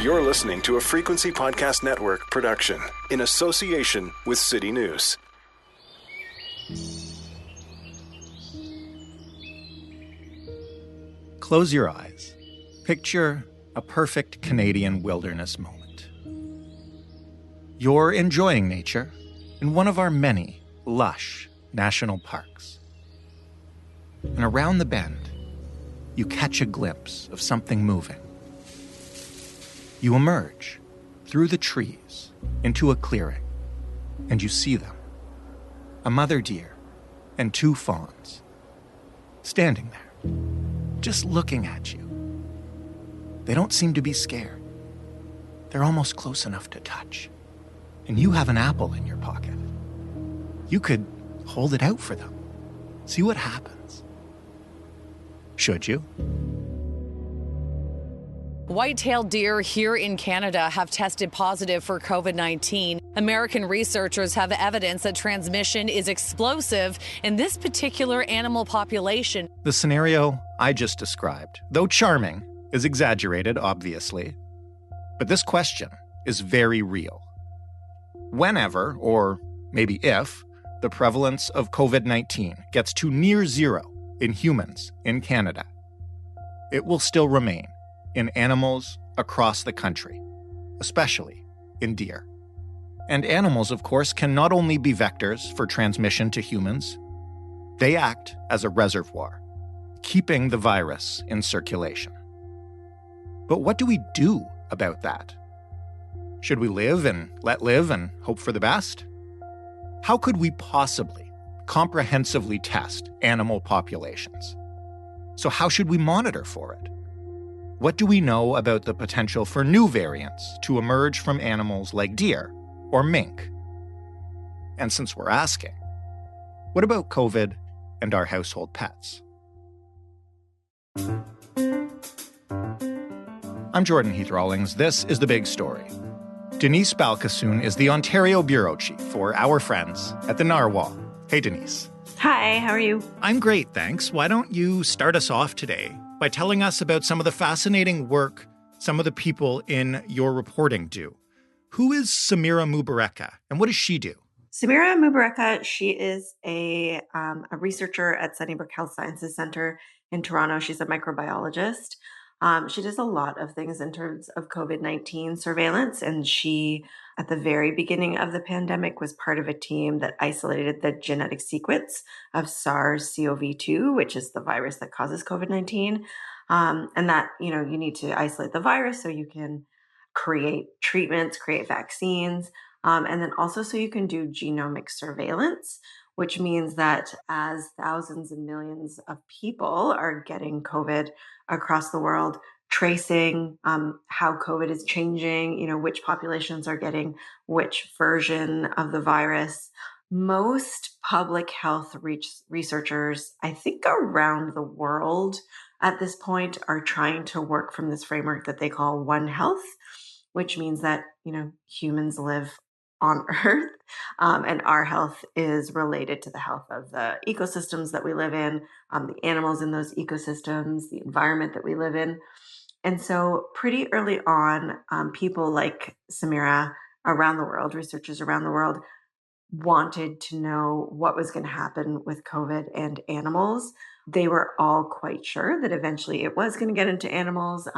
You're listening to a Frequency Podcast Network production in association with City News. Close your eyes. Picture a perfect Canadian wilderness moment. You're enjoying nature in one of our many lush national parks. And around the bend, you catch a glimpse of something moving. You emerge through the trees into a clearing, and you see them. A mother deer and two fawns standing there, just looking at you. They don't seem to be scared. They're almost close enough to touch. And you have an apple in your pocket. You could hold it out for them. See what happens. Should you? White-tailed deer here in Canada have tested positive for COVID-19. American researchers have evidence that transmission is explosive in this particular animal population. The scenario I just described, though charming, is exaggerated, obviously. But this question is very real. Whenever, or maybe if, the prevalence of COVID-19 gets to near zero in humans in Canada, it will still remain in animals across the country, especially in deer. And animals, of course, can not only be vectors for transmission to humans, they act as a reservoir, keeping the virus in circulation. But what do we do about that? Should we live and let live and hope for the best? How could we possibly comprehensively test animal populations? So how should we monitor for it? What do we know about the potential for new variants to emerge from animals like deer or mink? And since we're asking, what about COVID and our household pets? I'm Jordan Heath Rawlings. This is The Big Story. Denise Balkasoon is the Ontario Bureau Chief for Our Friends at the Narwhal. Hey, Denise. Hi, how are you? I'm great, thanks. Why don't you start us off today by telling us about some of the fascinating work some of the people in your reporting do. Who is Samira Mubareka, and what does she do? Samira Mubareka, she is a researcher at Sunnybrook Health Sciences Centre in Toronto. She's a microbiologist. She does a lot of things in terms of COVID-19 surveillance, and she, at the very beginning of the pandemic, was part of a team that isolated the genetic sequence of SARS-CoV-2, which is the virus that causes COVID-19. And that, you need to isolate the virus so you can create treatments, create vaccines, and then also so you can do genomic surveillance, which means that as thousands and millions of people are getting COVID across the world, tracing how COVID is changing, which populations are getting which version of the virus. Most public health researchers, I think around the world at this point, are trying to work from this framework that they call One Health, which means that, humans live on Earth, and our health is related to the health of the ecosystems that we live in, the animals in those ecosystems, the environment that we live in. And so pretty early on, people like Samira around the world, researchers around the world, wanted to know what was going to happen with COVID and animals. They were all quite sure that eventually it was going to get into animals.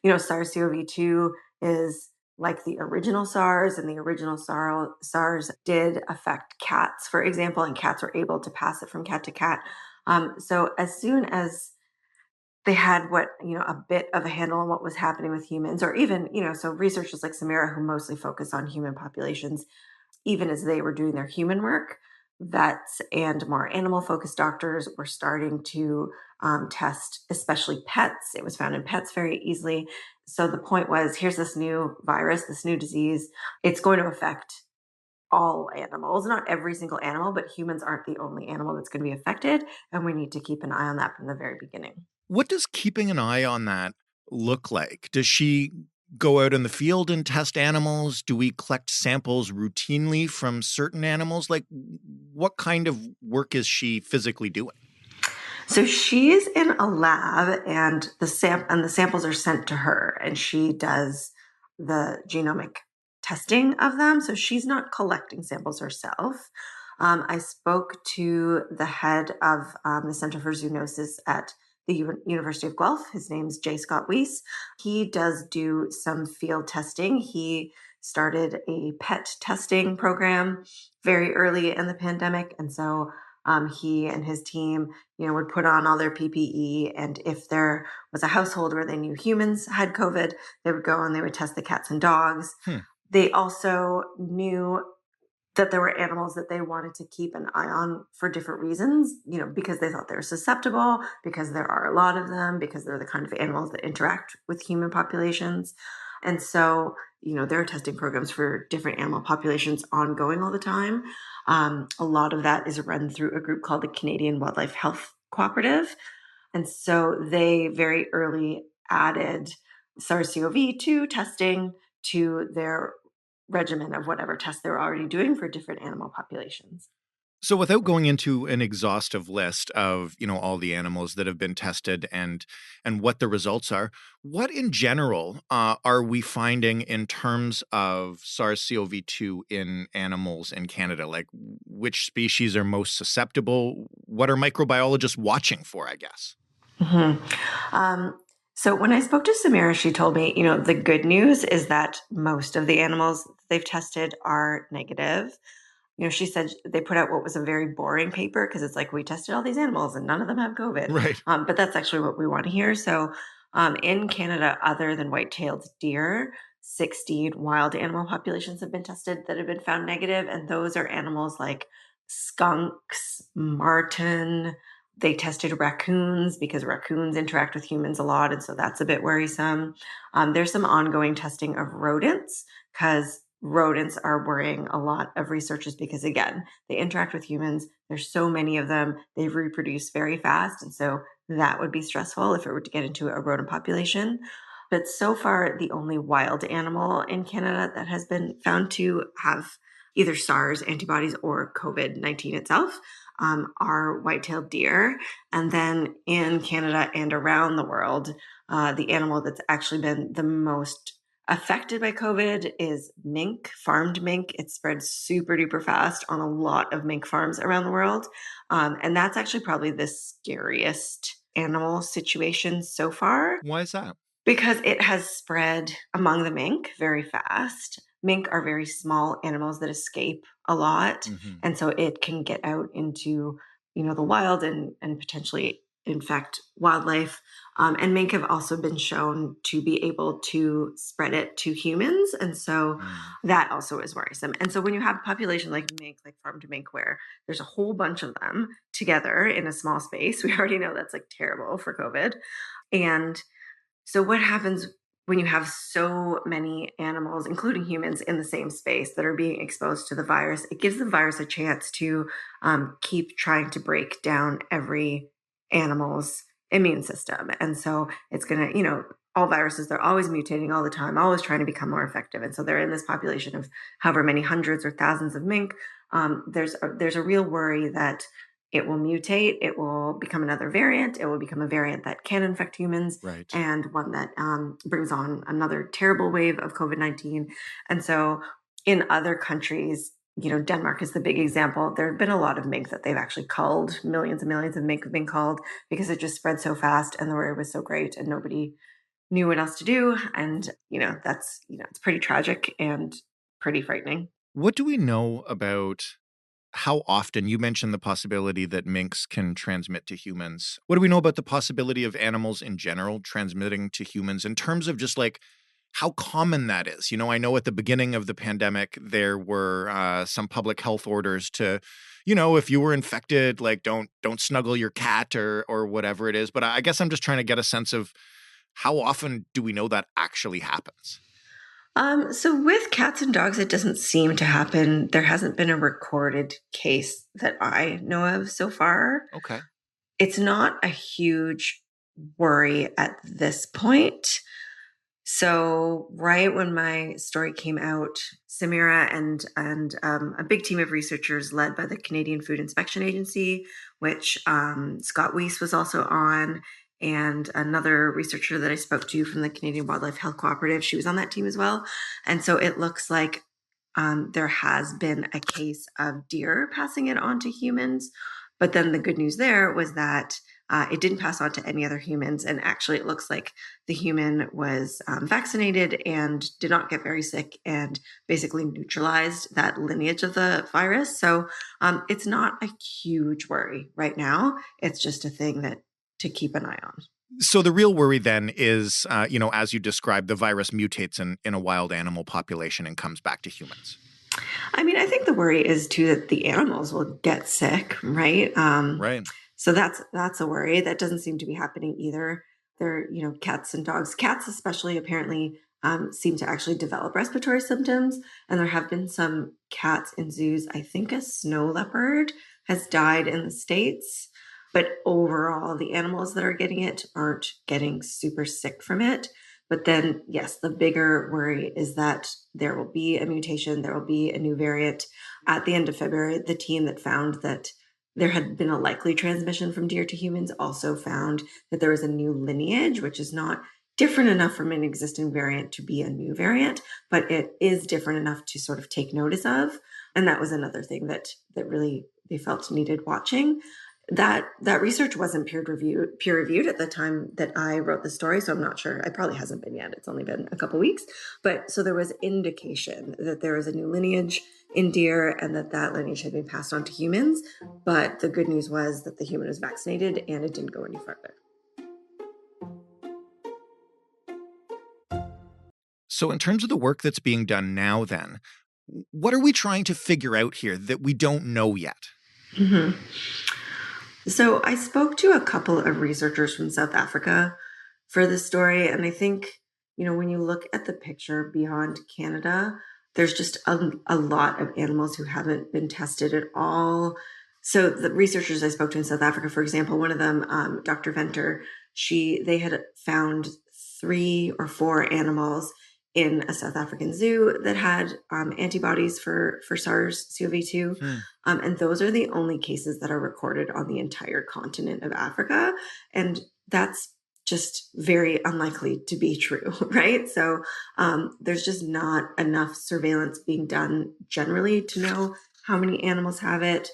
SARS-CoV-2 is like the original SARS, and the original SARS did affect cats, for example, and cats were able to pass it from cat to cat. So as soon as they had a bit of a handle on what was happening with humans, or even, so researchers like Samira, who mostly focus on human populations, even as they were doing their human work, vets and more animal-focused doctors were starting to test, especially pets. It was found in pets very easily. So the point was, here's this new virus, this new disease. It's going to affect all animals, not every single animal, but humans aren't the only animal that's going to be affected. And we need to keep an eye on that from the very beginning. What does keeping an eye on that look like? Does she go out in the field and test animals? Do we collect samples routinely from certain animals? Like, what kind of work is she physically doing? So she's in a lab, and the samples are sent to her, and she does the genomic testing of them. So she's not collecting samples herself. I spoke to the head of the Center for Zoonosis at the University of Guelph. His name's J. Scott Weiss. He does do some field testing. He started a pet testing program very early in the pandemic, and so he and his team, would put on all their PPE. And if there was a household where they knew humans had COVID, they would go and they would test the cats and dogs. They also knew that there were animals that they wanted to keep an eye on for different reasons, because they thought they were susceptible, because there are a lot of them, because they're the kind of animals that interact with human populations. And so, there are testing programs for different animal populations ongoing all the time. A lot of that is run through a group called the Canadian Wildlife Health Cooperative. And so they very early added SARS-CoV-2 testing to their regimen of whatever tests they're already doing for different animal populations. So without going into an exhaustive list of, all the animals that have been tested and what the results are, what in general are we finding in terms of SARS-CoV-2 in animals in Canada? Like which species are most susceptible? What are microbiologists watching for, I guess? So when I spoke to Samira, she told me, the good news is that most of the animals they've tested are negative. She said they put out what was a very boring paper because it's like, we tested all these animals and none of them have COVID. Right. But that's actually what we want to hear. So in Canada, other than white-tailed deer, 16 wild animal populations have been tested that have been found negative. And those are animals like skunks, marten. They tested raccoons because raccoons interact with humans a lot. And so that's a bit worrisome. There's some ongoing testing of rodents because rodents are worrying a lot of researchers because, again, they interact with humans. There's so many of them. They reproduce very fast. And so that would be stressful if it were to get into a rodent population. But so far, the only wild animal in Canada that has been found to have either SARS antibodies or COVID-19 itself are white-tailed deer. And then in Canada and around the world, the animal that's actually been the most affected by COVID is mink, farmed mink. It spread super duper fast on a lot of mink farms around the world. And that's actually probably the scariest animal situation so far. Why is that? Because it has spread among the mink very fast. Mink are very small animals that escape a lot. And so it can get out into, the wild and potentially infect wildlife. And mink have also been shown to be able to spread it to humans. And so that also is worrisome. And so when you have a population like mink, like farmed mink, where there's a whole bunch of them together in a small space, we already know that's like terrible for COVID. And so what happens when you have so many animals, including humans, in the same space that are being exposed to the virus? It gives the virus a chance to keep trying to break down every animal's immune system. And so it's going to, all viruses, they're always mutating all the time, always trying to become more effective. And so they're in this population of however many hundreds or thousands of mink. There's a real worry that it will mutate, it will become another variant, it will become a variant that can infect humans, Right. and one that brings on another terrible wave of COVID-19. And so in other countries, Denmark is the big example. There have been a lot of mink that they've actually culled. Millions and millions of mink have been culled because it just spread so fast and the word was so great and nobody knew what else to do. And, that's, it's pretty tragic and pretty frightening. What do we know about how often, you mentioned the possibility that minks can transmit to humans. What do we know about the possibility of animals in general transmitting to humans in terms of just like how common that is? I know at the beginning of the pandemic, there were some public health orders to, if you were infected, like don't snuggle your cat or whatever it is. But I guess I'm just trying to get a sense of how often do we know that actually happens? So with cats and dogs, it doesn't seem to happen. There hasn't been a recorded case that I know of so far. Okay. It's not a huge worry at this point. So right when my story came out, Samira and a big team of researchers led by the Canadian Food Inspection Agency, which Scott Weiss was also on, and another researcher that I spoke to from the Canadian Wildlife Health Cooperative, she was on that team as well. And so it looks like there has been a case of deer passing it on to humans. But then the good news there was that it didn't pass on to any other humans. And actually, it looks like the human was vaccinated and did not get very sick and basically neutralized that lineage of the virus. So it's not a huge worry right now. It's just a thing that to keep an eye on. So the real worry then is, as you described, the virus mutates in a wild animal population and comes back to humans. I mean, I think the worry is too that the animals will get sick, right? Right. So that's a worry. That doesn't seem to be happening either. They're, cats and dogs. Cats especially apparently seem to actually develop respiratory symptoms. And there have been some cats in zoos. I think a snow leopard has died in the States. But overall, the animals that are getting it aren't getting super sick from it. But then, yes, the bigger worry is that there will be a mutation, there will be a new variant. At the end of February, the team that found that there had been a likely transmission from deer to humans also found that there was a new lineage, which is not different enough from an existing variant to be a new variant, but it is different enough to sort of take notice of. And that was another thing that really they felt needed watching. That research wasn't peer reviewed at the time that I wrote the story, so I'm not sure. It probably hasn't been yet. It's only been a couple weeks. But so there was indication that there was a new lineage in deer and that lineage had been passed on to humans. But the good news was that the human was vaccinated and it didn't go any further. So in terms of the work that's being done now then, what are we trying to figure out here that we don't know yet? Mm-hmm. So I spoke to a couple of researchers from South Africa for this story. And I think, when you look at the picture beyond Canada, there's just a lot of animals who haven't been tested at all. So the researchers I spoke to in South Africa, for example, one of them, Dr. Venter, they had found 3 or 4 animals in a South African zoo that had antibodies for SARS-CoV-2. And those are the only cases that are recorded on the entire continent of Africa. And that's just very unlikely to be true, right? So there's just not enough surveillance being done generally to know how many animals have it,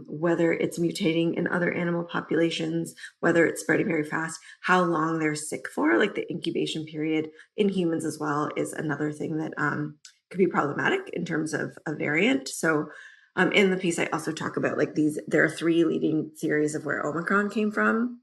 whether it's mutating in other animal populations, whether it's spreading very fast, how long they're sick for, like the incubation period in humans as well is another thing that could be problematic in terms of a variant. So in the piece, I also talk about there are 3 leading theories of where Omicron came from.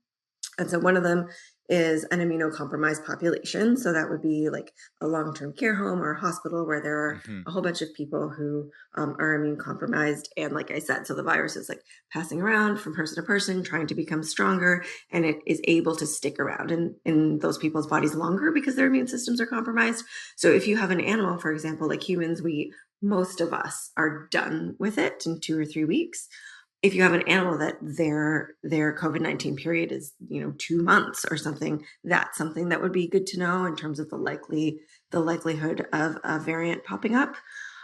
And so one of them is an immunocompromised population. So that would be like a long-term care home or a hospital where there are a whole bunch of people who are immune compromised. And like I said, so the virus is like passing around from person to person, trying to become stronger, and it is able to stick around in those people's bodies longer because their immune systems are compromised. So if you have an animal, for example, like humans, most of us are done with it in 2 or 3 weeks. If you have an animal that their COVID-19 period is, 2 months or something, that's something that would be good to know in terms of the likelihood of a variant popping up.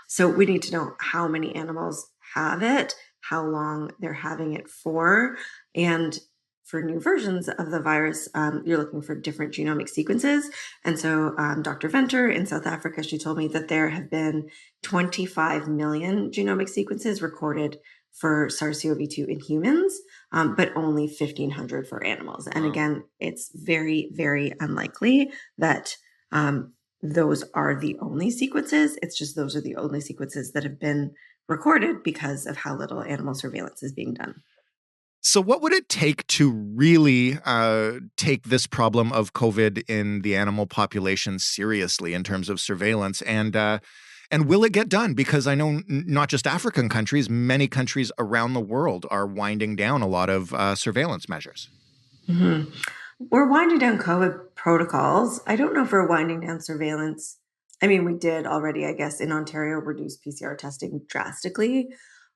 So we need to know how many animals have it, how long they're having it for, and for new versions of the virus, you're looking for different genomic sequences. And so Dr. Venter in South Africa, she told me that there have been 25 million genomic sequences recorded for SARS-CoV-2 in humans, but only 1,500 for animals. And again, it's very, very unlikely that those are the only sequences. It's just those are the only sequences that have been recorded because of how little animal surveillance is being done. So what would it take to really take this problem of COVID in the animal population seriously in terms of surveillance? And will it get done? Because I know not just African countries, many countries around the world are winding down a lot of surveillance measures. Mm-hmm. We're winding down COVID protocols. I don't know if we're winding down surveillance. I mean, we did already, I guess, in Ontario, reduce PCR testing drastically.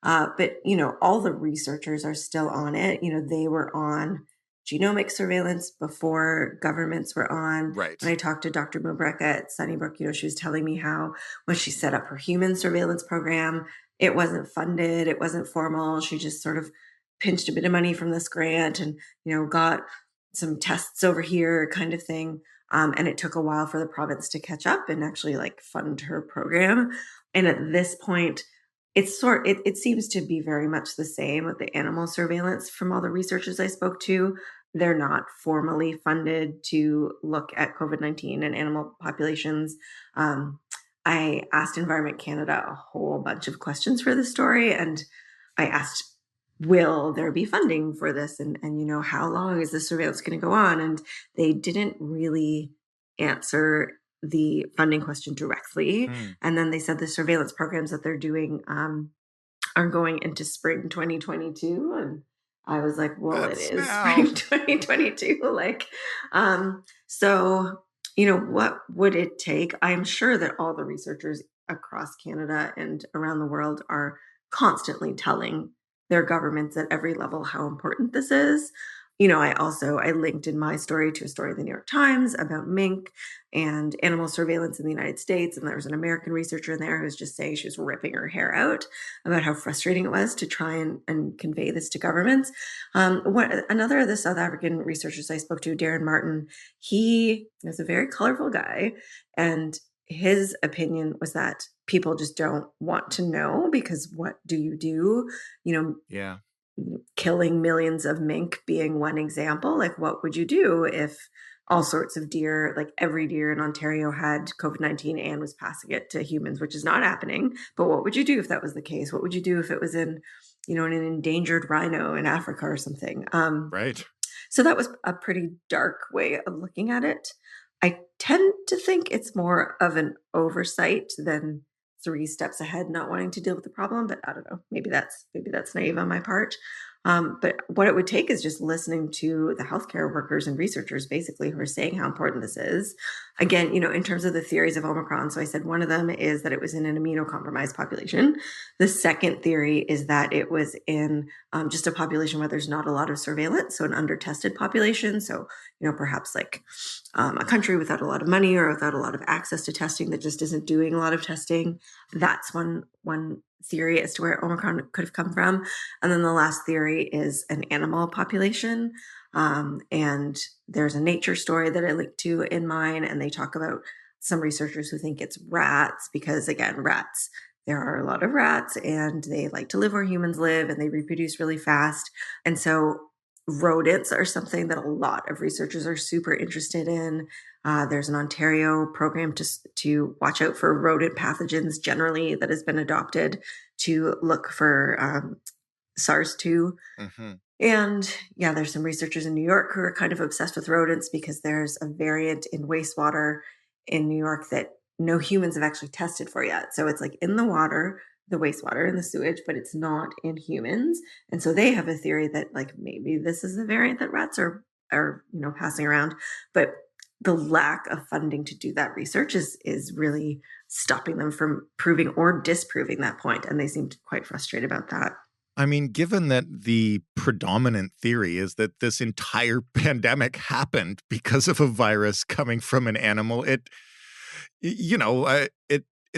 But, all the researchers are still on it. They were on genomic surveillance before governments were on. Right. When I talked to Dr. Mubreka at Sunnybrook, she was telling me how when she set up her human surveillance program, it wasn't funded, it wasn't formal. She just sort of pinched a bit of money from this grant and, got some tests over here kind of thing. And it took a while for the province to catch up and actually fund her program. And at this point, it seems to be very much the same with the animal surveillance from all the researchers I spoke to. They're not formally funded to look at COVID-19 and animal populations. I asked Environment Canada a whole bunch of questions for this story, and I asked, will there be funding for this? And how long is the surveillance going to go on? And they didn't really answer the funding question directly. And then they said the surveillance programs that they're doing are going into spring 2022. And I was like, well, it is spring 2022. So, what would it take? I'm sure that all the researchers across Canada and around the world are constantly telling their governments at every level how important this is. I linked in my story to a story in the New York Times about mink and animal surveillance in the United States. And there was an American researcher in there who was just saying she was ripping her hair out about how frustrating it was to try and convey this to governments. Another of the South African researchers I spoke to, Darren Martin, he is a very colorful guy. And his opinion was that people just don't want to know, because what do you do? Yeah. Killing millions of mink being one example. What would you do if all sorts of deer, every deer in Ontario had COVID-19 and was passing it to humans, which is not happening. But what would you do if that was the case? What would you do if it was in an endangered rhino in Africa or something? Right. So that was a pretty dark way of looking at it. I tend to think it's more of an oversight than 3 steps ahead, not wanting to deal with the problem. But I don't know, maybe that's naive on my part. But what it would take is just listening to the healthcare workers and researchers, basically, who are saying how important this is. Again, in terms of the theories of Omicron. So I said one of them is that it was in an immunocompromised population. The second theory is that it was in just a population where there's not a lot of surveillance, so an under-tested population. So, perhaps a country without a lot of money or without a lot of access to testing that just isn't doing a lot of testing. That's one theory as to where Omicron could have come from. And then the last theory is an animal population. And there's a Nature story that I linked to in mine, and they talk about some researchers who think it's rats, because again, rats, there are a lot of rats and they like to live where humans live and they reproduce really fast. And so rodents are something that a lot of researchers are super interested in. There's an Ontario program to watch out for rodent pathogens generally that has been adopted to look for SARS-2. Mm-hmm. And yeah, there's some researchers in New York who are kind of obsessed with rodents because there's a variant in wastewater in New York that no humans have actually tested for yet. So it's in the water, the wastewater and the sewage, but it's not in humans. And so they have a theory that maybe this is the variant that rats are passing around. But the lack of funding to do that research is really stopping them from proving or disproving that point. And they seemed quite frustrated about that. I mean, given that the predominant theory is that this entire pandemic happened because of a virus coming from an animal, it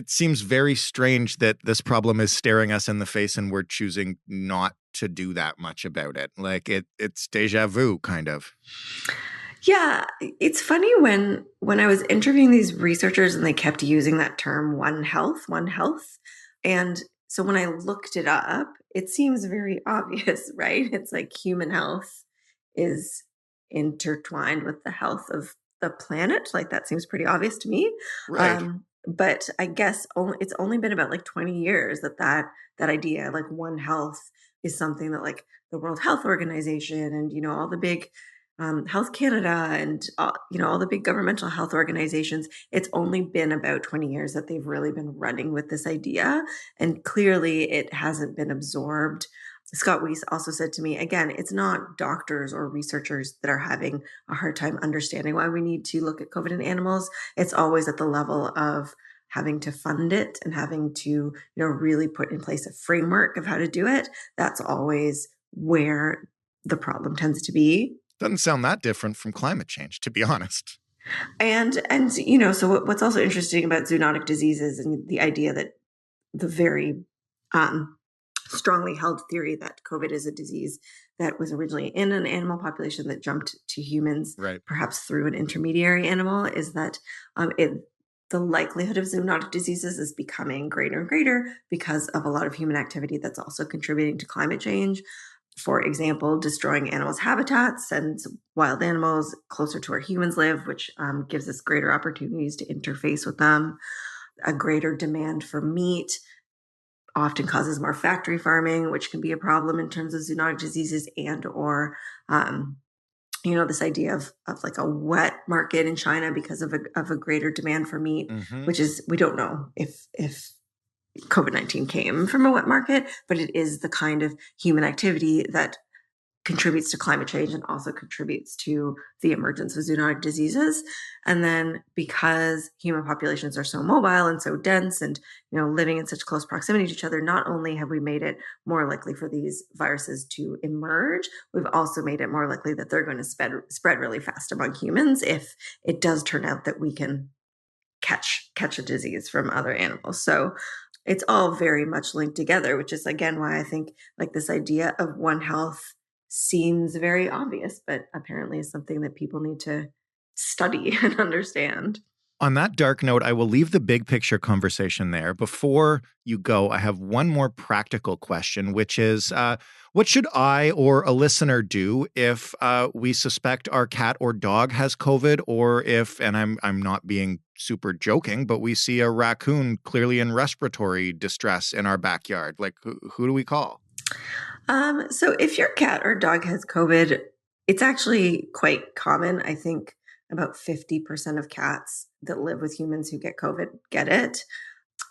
seems very strange that this problem is staring us in the face and we're choosing not to do that much about it. It's deja vu, kind of. Yeah, it's funny when I was interviewing these researchers and they kept using that term One Health. And so when I looked it up, it seems very obvious, right? It's human health is intertwined with the health of the planet. That seems pretty obvious to me. Right. But I guess it's only been about 20 years that idea, One Health, is something that the World Health Organization and, all the big Health Canada and, all the big governmental health organizations, it's only been about 20 years that they've really been running with this idea. And clearly it hasn't been absorbed. Scott Weiss also said to me, again, it's not doctors or researchers that are having a hard time understanding why we need to look at COVID in animals. It's always at the level of having to fund it and having to, really put in place a framework of how to do it. That's always where the problem tends to be. Doesn't sound that different from climate change, to be honest. And so what's also interesting about zoonotic diseases and the idea that the very strongly held theory that COVID is a disease that was originally in an animal population that jumped to humans, right, perhaps through an intermediary animal, is that the likelihood of zoonotic diseases is becoming greater and greater because of a lot of human activity that's also contributing to climate change. For example, destroying animals' habitats and wild animals closer to where humans live, which gives us greater opportunities to interface with them. A greater demand for meat often causes more factory farming, which can be a problem in terms of zoonotic diseases and or this idea of like a wet market in China because of a greater demand for meat, which is, we don't know if COVID-19 came from a wet market, but it is the kind of human activity that contributes to climate change and also contributes to the emergence of zoonotic diseases. And then because human populations are so mobile and so dense and, living in such close proximity to each other, not only have we made it more likely for these viruses to emerge, we've also made it more likely that they're going to spread really fast among humans if it does turn out that we can catch a disease from other animals. So it's all very much linked together, which is, again, why I think like this idea of One Health seems very obvious, but apparently is something that people need to study and understand. On that dark note, I will leave the big picture conversation there. Before you go, I have one more practical question, which is, what should I or a listener do if we suspect our cat or dog has COVID, or if, and I'm not being super joking, but we see a raccoon clearly in respiratory distress in our backyard? Like, who do we call? So if your cat or dog has COVID, it's actually quite common. I think about 50% of cats that live with humans who get COVID get it.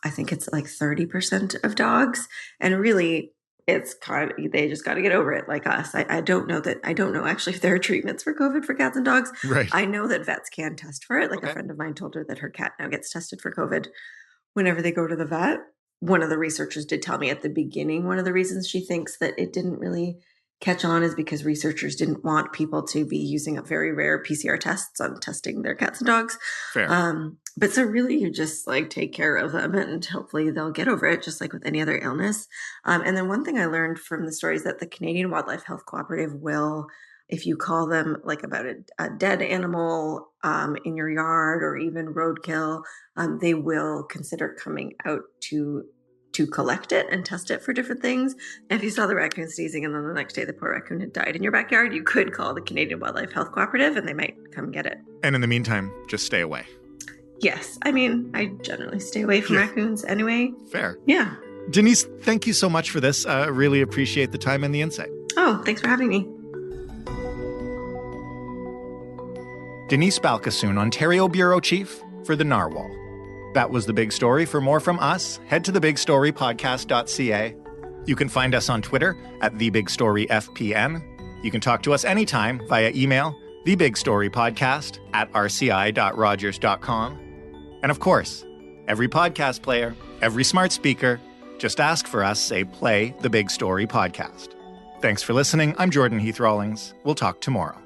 I think it's like 30% of dogs. And really, it's kind of, they just got to get over it like us. I don't know actually if there are treatments for COVID for cats and dogs. Right. I know that vets can test for it. Like Okay. A friend of mine told her that her cat now gets tested for COVID whenever they go to the vet. One of the researchers did tell me at the beginning, one of the reasons she thinks that it didn't really catch on is because researchers didn't want people to be using up very rare PCR tests on testing their cats and dogs. Fair. But so really you just like take care of them and hopefully they'll get over it, just like with any other illness. And then one thing I learned from the story is that the Canadian Wildlife Health Cooperative will, if you call them like about a dead animal in your yard or even roadkill, they will consider coming out to collect it and test it for different things. And if you saw the raccoon sneezing and then the next day the poor raccoon had died in your backyard, you could call the Canadian Wildlife Health Cooperative and they might come get it. And in the meantime, just stay away. Yes. I mean, I generally stay away from raccoons anyway. Fair. Yeah. Denise, thank you so much for this. Really appreciate the time and the insight. Oh, thanks for having me. Denise Balkasoon, Ontario Bureau Chief for the Narwhal. That was The Big Story. For more from us, head to thebigstorypodcast.ca. You can find us on Twitter at TheBigStoryFPN. You can talk to us anytime via email, thebigstorypodcast@rci.rogers.com. And of course, every podcast player, every smart speaker, just ask for us, say, play The Big Story Podcast. Thanks for listening. I'm Jordan Heath Rawlings. We'll talk tomorrow.